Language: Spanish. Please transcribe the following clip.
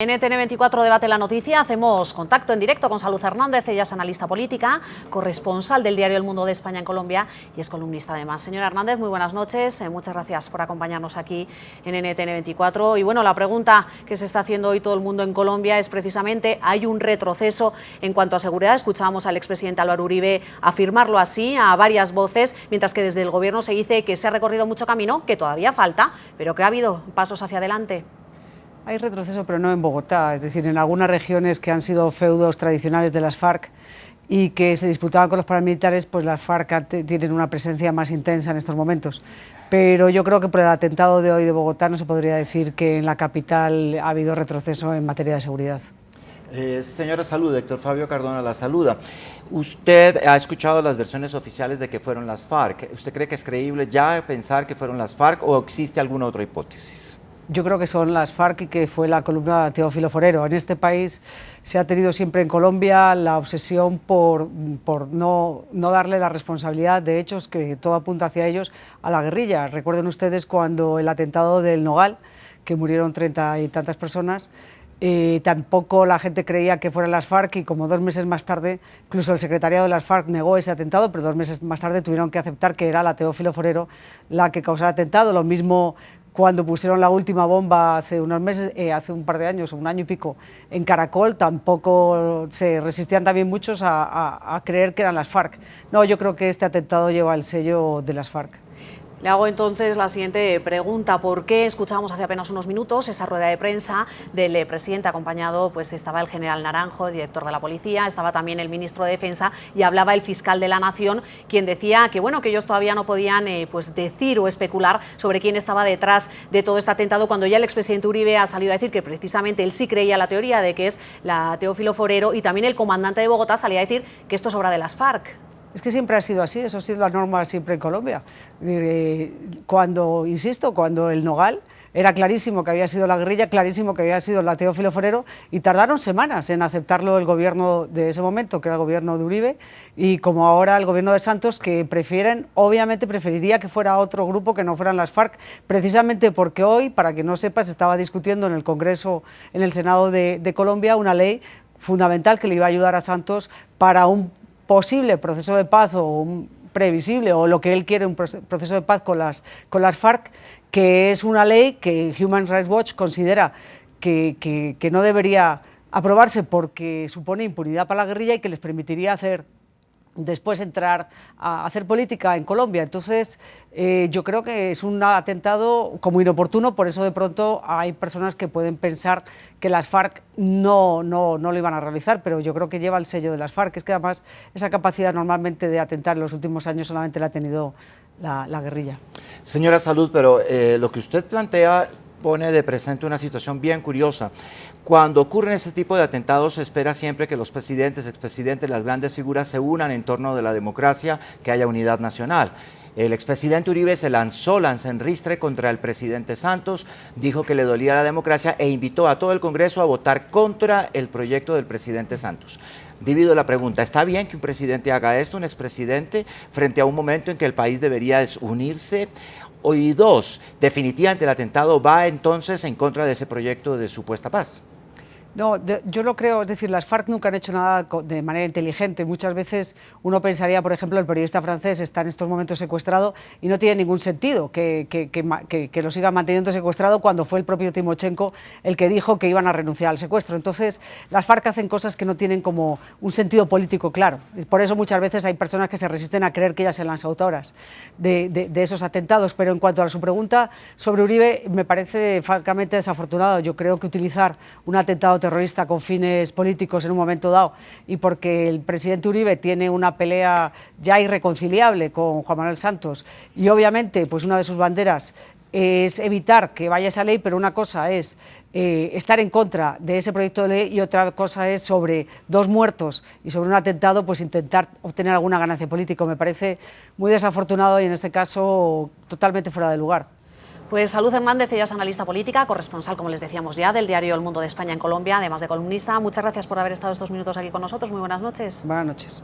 En ETN24 Debate la Noticia hacemos contacto en directo con Salud Hernández. Ella es analista política, corresponsal del diario El Mundo de España en Colombia y es columnista además. Señora Hernández, muy buenas noches. Muchas gracias por acompañarnos aquí en ETN24. Y bueno, la pregunta que se está haciendo hoy todo el mundo en Colombia es precisamente, ¿hay un retroceso en cuanto a seguridad? Escuchábamos al expresidente Álvaro Uribe afirmarlo así a varias voces, mientras que desde el gobierno se dice que se ha recorrido mucho camino, que todavía falta, pero que ha habido pasos hacia adelante. Hay retroceso, pero no en Bogotá, es decir, en algunas regiones que han sido feudos tradicionales de las FARC y que se disputaban con los paramilitares, pues las FARC tienen una presencia más intensa en estos momentos. Pero yo creo que por el atentado de hoy de Bogotá no se podría decir que en la capital ha habido retroceso en materia de seguridad. Señora Salud, Héctor Fabio Cardona la saluda. Usted ha escuchado las versiones oficiales de que fueron las FARC. ¿Usted cree que es creíble ya pensar que fueron las FARC o existe alguna otra hipótesis? Yo creo que son las FARC y que fue la columna de Teófilo Forero. En este país se ha tenido siempre en Colombia la obsesión por no darle la responsabilidad de hechos que todo apunta hacia ellos a la guerrilla. Recuerden ustedes cuando el atentado del Nogal, que murieron 30 y tantas personas, tampoco la gente creía que fueran las FARC y como 2 meses más tarde, incluso el secretariado de las FARC negó ese atentado, pero 2 meses más tarde tuvieron que aceptar que era la Teófilo Forero la que causó el atentado. Lo mismo cuando pusieron la última bomba hace unos meses, hace un par de años, 1 año y pico, en Caracol, tampoco se resistían también muchos a creer que eran las FARC. No, yo creo que este atentado lleva el sello de las FARC. Le hago entonces la siguiente pregunta. ¿Por qué escuchábamos hace apenas unos minutos esa rueda de prensa del presidente acompañado? Pues estaba el general Naranjo, el director de la policía, estaba también el ministro de Defensa y hablaba el fiscal de la Nación, quien decía que bueno, que ellos todavía no podían pues decir o especular sobre quién estaba detrás de todo este atentado, cuando ya el expresidente Uribe ha salido a decir que precisamente él sí creía la teoría de que es la Teófilo Forero, y también el comandante de Bogotá salía a decir que esto es obra de las FARC. Es que siempre ha sido así, eso ha sido la norma siempre en Colombia. Cuando el Nogal era clarísimo que había sido la guerrilla, clarísimo que había sido la Teófilo Forero, y tardaron semanas en aceptarlo el gobierno de ese momento, que era el gobierno de Uribe, y como ahora el gobierno de Santos, que obviamente preferiría que fuera otro grupo que no fueran las FARC, precisamente porque hoy, para que no sepas, se estaba discutiendo en el Congreso, en el Senado de Colombia, una ley fundamental que le iba a ayudar a Santos para un posible proceso de paz o un previsible o lo que él quiere, un proceso de paz con las FARC, que es una ley que Human Rights Watch considera que no debería aprobarse porque supone impunidad para la guerrilla y que les permitiría después entrar a hacer política en Colombia. Entonces, yo creo que es un atentado como inoportuno, por eso de pronto hay personas que pueden pensar que las FARC no lo iban a realizar, pero yo creo que lleva el sello de las FARC. Es que además esa capacidad normalmente de atentar en los últimos años solamente la ha tenido la guerrilla. Señora Salud, pero lo que usted plantea pone de presente una situación bien curiosa. Cuando ocurren ese tipo de atentados se espera siempre que los presidentes, expresidentes, las grandes figuras se unan en torno de la democracia, que haya unidad nacional. El expresidente Uribe se lanzó en ristre contra el presidente Santos, dijo que le dolía la democracia e invitó a todo el Congreso a votar contra el proyecto del presidente Santos. Divido la pregunta, ¿está bien que un presidente haga esto, un expresidente, frente a un momento en que el país debería unirse? Y 2, definitivamente el atentado va entonces en contra de ese proyecto de supuesta paz. No, yo lo creo, es decir, las FARC nunca han hecho nada de manera inteligente. Muchas veces uno pensaría, por ejemplo, el periodista francés está en estos momentos secuestrado y no tiene ningún sentido que lo sigan manteniendo secuestrado cuando fue el propio Timochenko el que dijo que iban a renunciar al secuestro. Entonces, las FARC hacen cosas que no tienen como un sentido político claro. Por eso muchas veces hay personas que se resisten a creer que ellas sean las autoras de esos atentados. Pero en cuanto a su pregunta sobre Uribe, me parece francamente desafortunado. Yo creo que utilizar un atentado terrorista con fines políticos en un momento dado y porque el presidente Uribe tiene una pelea ya irreconciliable con Juan Manuel Santos y obviamente pues una de sus banderas es evitar que vaya esa ley, pero una cosa es estar en contra de ese proyecto de ley y otra cosa es sobre 2 muertos y sobre un atentado pues intentar obtener alguna ganancia política. Me parece muy desafortunado y en este caso totalmente fuera de lugar. Pues Salud Hernández, ella es analista política, corresponsal, como les decíamos ya, del diario El Mundo de España en Colombia, además de columnista. Muchas gracias por haber estado estos minutos aquí con nosotros. Muy buenas noches. Buenas noches.